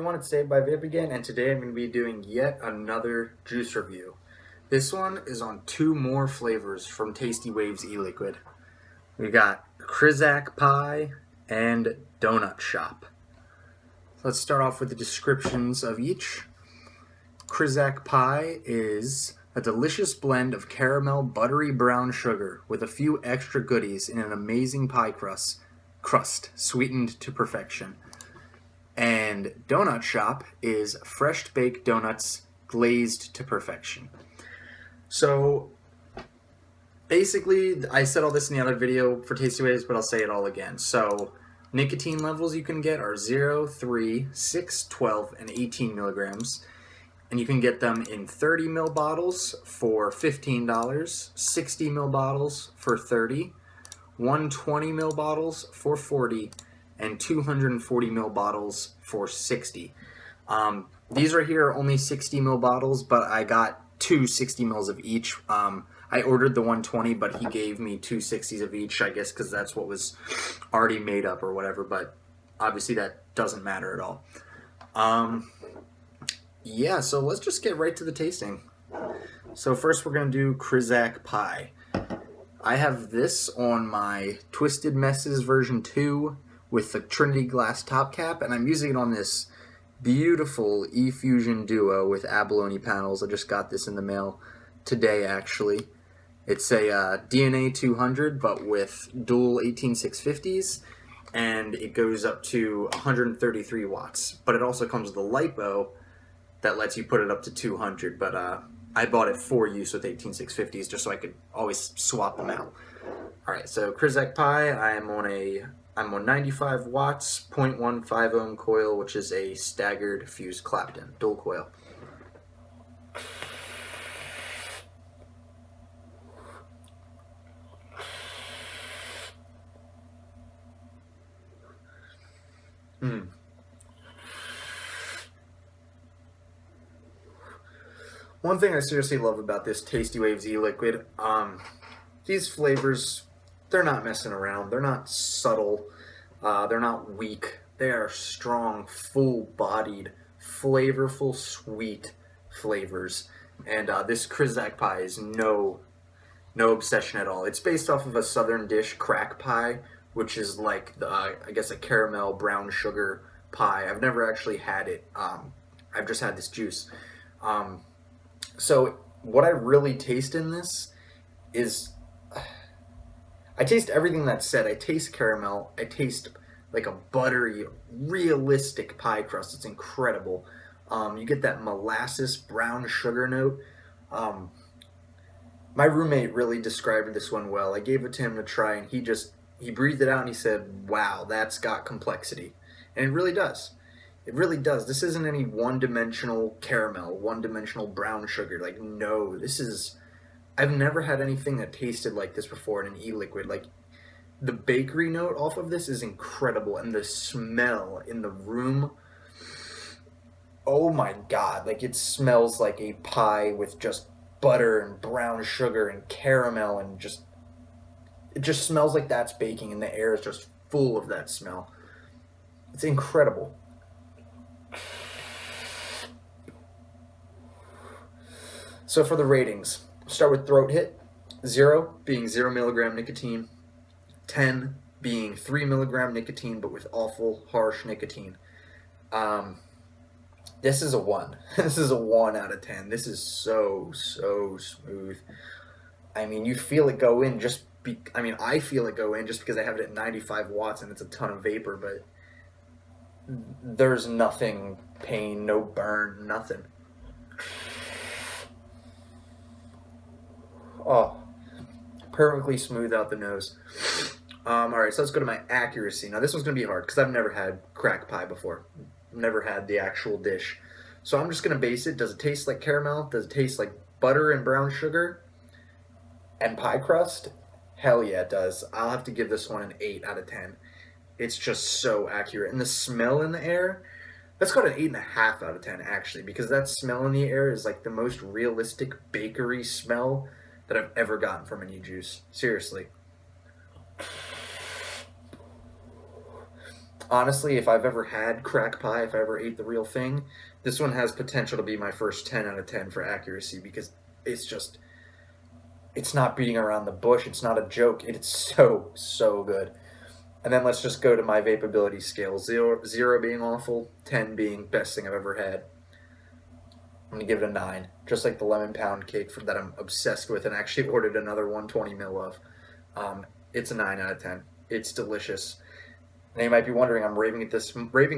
everyone, it's SavedByVape again, and today I'm going to be doing yet another juice review. This one is on two more flavors from Tasty Waves e-liquid. We got Krizzak Pie and Donut Shop. Let's start off with the descriptions of each. Krizzak Pie is a delicious blend of caramel buttery brown sugar with a few extra goodies in an amazing pie crust sweetened to perfection. And Donut Shop is fresh baked donuts glazed to perfection. So basically, I said all this in the other video for Tasty Waves, but I'll say it all again. So nicotine levels you can get are 0, 3, 6, 12, and 18 milligrams. And you can get them in 30 ml bottles for $15, 60 ml bottles for $30, 120 ml bottles for $40, and 240 ml bottles for $60. These right here are only 60 ml bottles, but I got two 60 mls of each. I ordered the 120, but he gave me two 60s of each, I guess because that's what was already made up or whatever, but obviously that doesn't matter at all. Yeah, so let's just get right to the tasting. So first we're going to do Krizzak Pie. I have this on my Twisted Messes version 2 with the Trinity glass top cap, and I'm using it on this beautiful E-Fusion Duo with abalone panels. I just got this in the mail today, actually. It's a DNA 200, but with dual 18650s, and it goes up to 133 watts. But it also comes with a LiPo that lets you put it up to 200, but I bought it for use with 18650s just so I could always swap them out. Alright, so Krizzak Pie, I'm on 95 watts, 0.15 ohm coil, which is a staggered fused Clapton, dual coil. One thing I seriously love about this Tasty Waves e-liquid, these flavors, they're not messing around. They're not subtle. They're not weak. They are strong, full-bodied, flavorful, sweet flavors. And this Krizzak Pie is no obsession at all. It's based off of a southern dish, crack pie, which is like, I guess, a caramel brown sugar pie. I've never actually had it. I've just had this juice. So what I really taste in this is, I taste everything that's said. I taste caramel. I taste like a buttery, realistic pie crust. It's incredible. You get that molasses brown sugar note. My roommate really described this one well. I gave it to him to try, and he breathed it out and he said, "Wow, that's got complexity." And it really does. It really does. This isn't any one-dimensional caramel, one-dimensional brown sugar. Like, no, this is... I've never had anything that tasted like this before in an e-liquid. Like, the bakery note off of this is incredible, and the smell in the room, oh my god. Like, it smells like a pie with just butter and brown sugar and caramel, and just... It just smells like that's baking, and the air is just full of that smell. It's incredible. So for the ratings, start with throat hit. 0 being 0 milligram nicotine, 10 being 3 milligram nicotine but with awful harsh nicotine. This is a 1. This is a 1 out of 10. This is so smooth. I mean, you feel it go in I feel it go in just because I have it at 95 watts and it's a ton of vapor, but there's nothing pain, no burn, nothing. Oh, perfectly smooth out the nose. Alright, so let's go to my accuracy. Now this one's going to be hard because I've never had crack pie before. Never had the actual dish. So I'm just going to base it. Does it taste like caramel? Does it taste like butter and brown sugar and pie crust? Hell yeah, it does. I'll have to give this one an 8 out of 10. It's just so accurate. And the smell in the air, let's go to an 8.5 out of 10 actually, because that smell in the air is like the most realistic bakery smell that I've ever gotten from any juice. Seriously. Honestly, if I've ever had crack pie, if I ever ate the real thing, this one has potential to be my first 10 out of 10 for accuracy because it's just, it's not beating around the bush. It's not a joke. It's so, so good. And then let's just go to my vapeability scale. Zero being awful, 10 being best thing I've ever had. I'm going to give it a 9, just like the lemon pound cake that I'm obsessed with and actually ordered another 120 mil of. It's a 9 out of 10. It's delicious. Now you might be wondering, I'm raving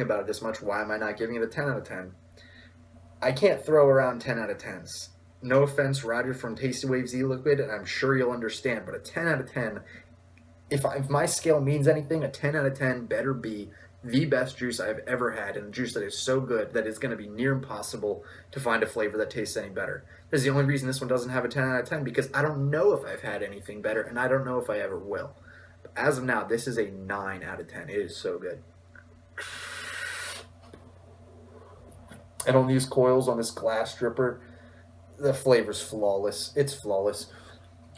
about it this much. Why am I not giving it a 10 out of 10? I can't throw around 10 out of 10s. No offense, Roger from Tasty Waves E-Liquid, and I'm sure you'll understand, but a 10 out of 10, if my scale means anything, a 10 out of 10 better be the best juice I've ever had, and a juice that is so good that it's going to be near impossible to find a flavor that tastes any better. This is the only reason this one doesn't have a 10 out of 10, because I don't know if I've had anything better, and I don't know if I ever will. But as of now, this is a 9 out of 10. It is so good. And on these coils, on this glass dripper, the flavor's flawless. It's flawless.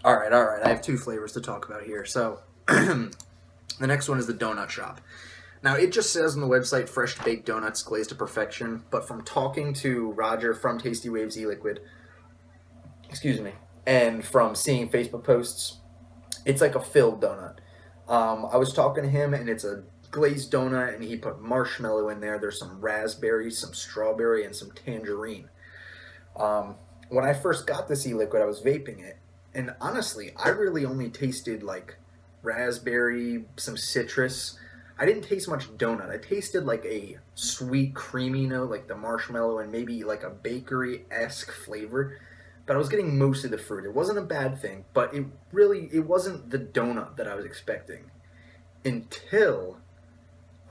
All right. I have 2 flavors to talk about here. So the next one is the donut shop. Now, it just says on the website, fresh baked donuts glazed to perfection. But from talking to Roger from Tasty Waves E-Liquid, and from seeing Facebook posts, it's like a filled donut. I was talking to him, and it's a glazed donut, and he put marshmallow in there. There's some raspberry, some strawberry, and some tangerine. When I first got this e-liquid, I was vaping it, and honestly, I really only tasted like raspberry, some citrus. I didn't taste much donut. I tasted like a sweet, creamy note, like the marshmallow, and maybe like a bakery-esque flavor. But I was getting most of the fruit. It wasn't a bad thing, but it wasn't the donut that I was expecting until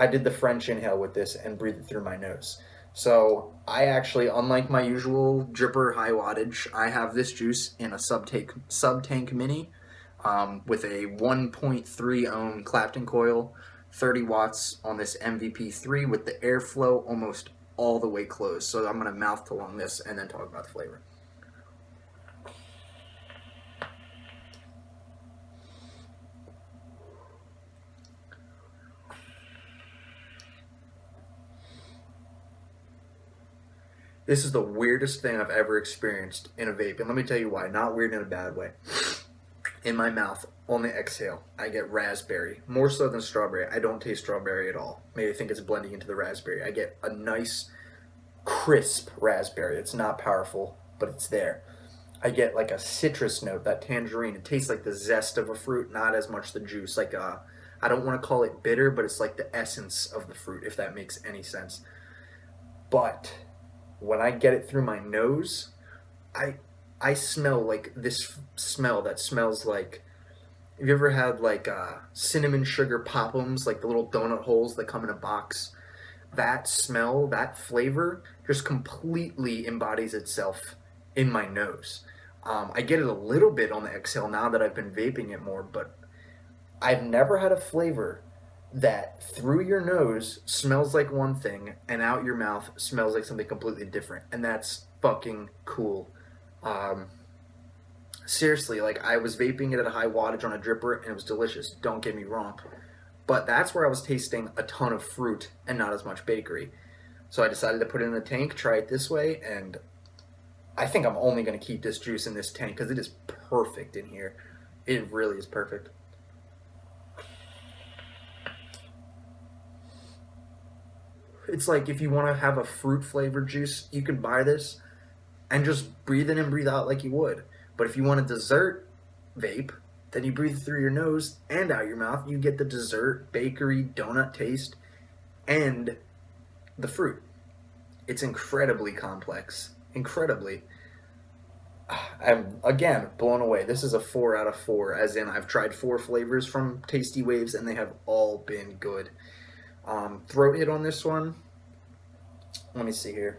I did the French inhale with this and breathed it through my nose. So I actually, unlike my usual dripper high wattage, I have this juice in a sub-tank mini with a 1.3 ohm Clapton coil, 30 watts on this MVP3 with the airflow almost all the way closed. So I'm going to mouth to lung this and then talk about the flavor. This is the weirdest thing I've ever experienced in a vape, and let me tell you why. Not weird in a bad way. In my mouth, on the exhale, I get raspberry. More so than strawberry. I don't taste strawberry at all. Maybe I think it's blending into the raspberry. I get a nice, crisp raspberry. It's not powerful, but it's there. I get like a citrus note, that tangerine. It tastes like the zest of a fruit, not as much the juice. Like I don't want to call it bitter, but it's like the essence of the fruit, if that makes any sense. But when I get it through my nose, I smell like this smell that smells like, have you ever had like cinnamon sugar pop-ums, like the little donut holes that come in a box? That smell, that flavor, just completely embodies itself in my nose. I get it a little bit on the exhale now that I've been vaping it more, but I've never had a flavor that through your nose smells like one thing and out your mouth smells like something completely different, and that's fucking cool. Seriously, like I was vaping it at a high wattage on a dripper and it was delicious, don't get me wrong, but that's where I was tasting a ton of fruit and not as much bakery. So I decided to put it in the tank, try it this way, and I think I'm only going to keep this juice in this tank because it is perfect in here. It really is perfect. It's like if you want to have a fruit flavored juice, you can buy this and just breathe in and breathe out like you would. But if you want a dessert vape, then you breathe through your nose and out your mouth. You get the dessert, bakery, donut taste, and the fruit. It's incredibly complex. Incredibly. I'm, again, blown away. This is a 4 out of 4, as in I've tried 4 flavors from Tasty Waves, and they have all been good. Throat hit on this one. Let me see here.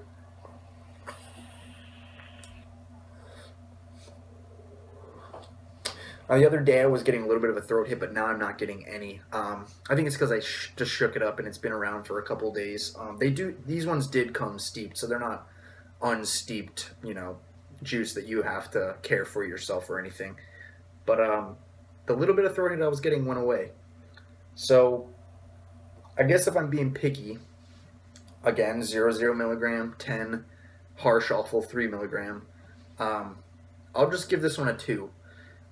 The other day I was getting a little bit of a throat hit, but now I'm not getting any. I think it's because I just shook it up and it's been around for a couple days. These ones did come steeped, so they're not unsteeped, juice that you have to care for yourself or anything. But the little bit of throat hit I was getting went away. So I guess if I'm being picky, again, 0 milligram, 10, harsh awful 3 milligram. I'll just give this one a 2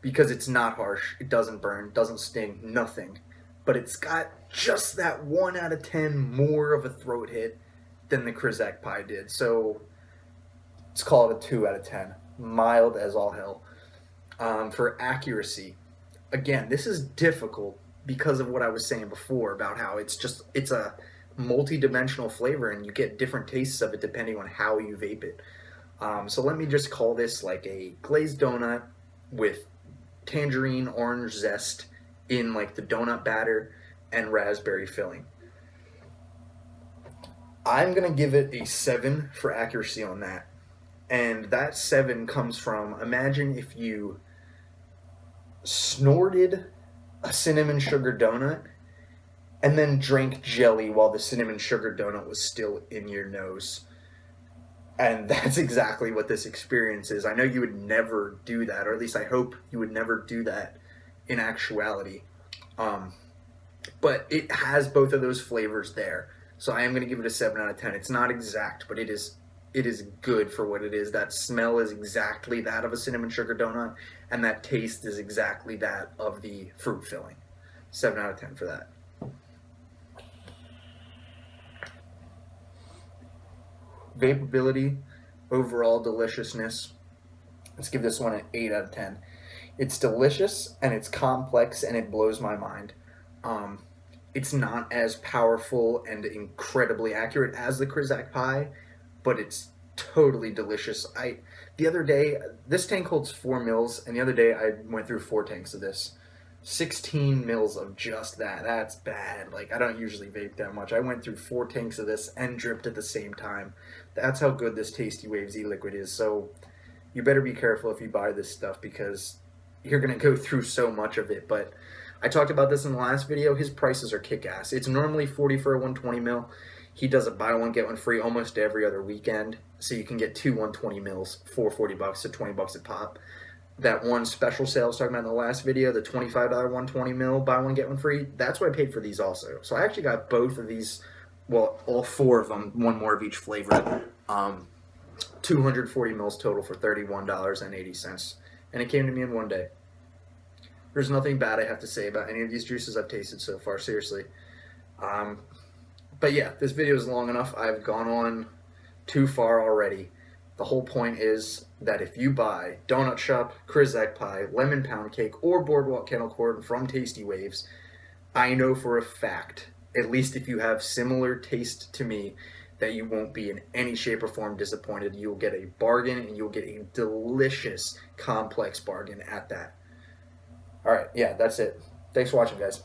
because it's not harsh, it doesn't burn, doesn't sting, nothing. But it's got just that 1 out of 10 more of a throat hit than the Krizzak pie did. So let's call it a 2 out of 10. Mild as all hell. For accuracy, again, this is difficult because of what I was saying before about how it's a multi-dimensional flavor and you get different tastes of it depending on how you vape it. So let me just call this like a glazed donut with tangerine orange zest in like the donut batter and raspberry filling. I'm gonna give it a 7 for accuracy on that. And that 7 comes from, imagine if you snorted a cinnamon sugar donut and then drank jelly while the cinnamon sugar donut was still in your nose. And that's exactly what this experience is. I know you would never do that, or at least I hope you would never do that in actuality. But it has both of those flavors there. So I am going to give it a 7 out of 10. It's not exact, but it is good for what it is. That smell is exactly that of a cinnamon sugar donut, and that taste is exactly that of the fruit filling. 7 out of 10 for that. Vapability, overall deliciousness. Let's give this one an 8 out of 10. It's delicious and it's complex and it blows my mind. It's not as powerful and incredibly accurate as the Krizzak pie, but it's totally delicious. The other day, this tank holds 4 mils, and the other day I went through 4 tanks of this. 16 mils of just that. That's bad. Like, I don't usually vape that much. I went through 4 tanks of this and dripped at the same time. That's how good this Tasty Waves e-liquid is. So you better be careful if you buy this stuff because you're going to go through so much of it. But I talked about this in the last video. His prices are kick-ass. It's normally $40 for a 120 mil. He does a buy one, get one free almost every other weekend. So you can get 2 120 mils for $40 to $20 a pop. That one special sale I was talking about in the last video, the $25 120 mil, buy one, get one free, that's what I paid for these also. So I actually got both of these, well, all 4 of them, one more of each flavor. 240 mils total for $31.80. And it came to me in one day. There's nothing bad I have to say about any of these juices I've tasted so far, seriously. But yeah, this video is long enough. I've gone on too far already. The whole point is that if you buy Donut Shop, Krizzak Pie, Lemon Pound Cake, or Boardwalk Kennel Corn from Tasty Waves, I know for a fact, at least if you have similar taste to me, that you won't be in any shape or form disappointed. You'll get a bargain, and you'll get a delicious, complex bargain at that. Alright, yeah, that's it. Thanks for watching, guys.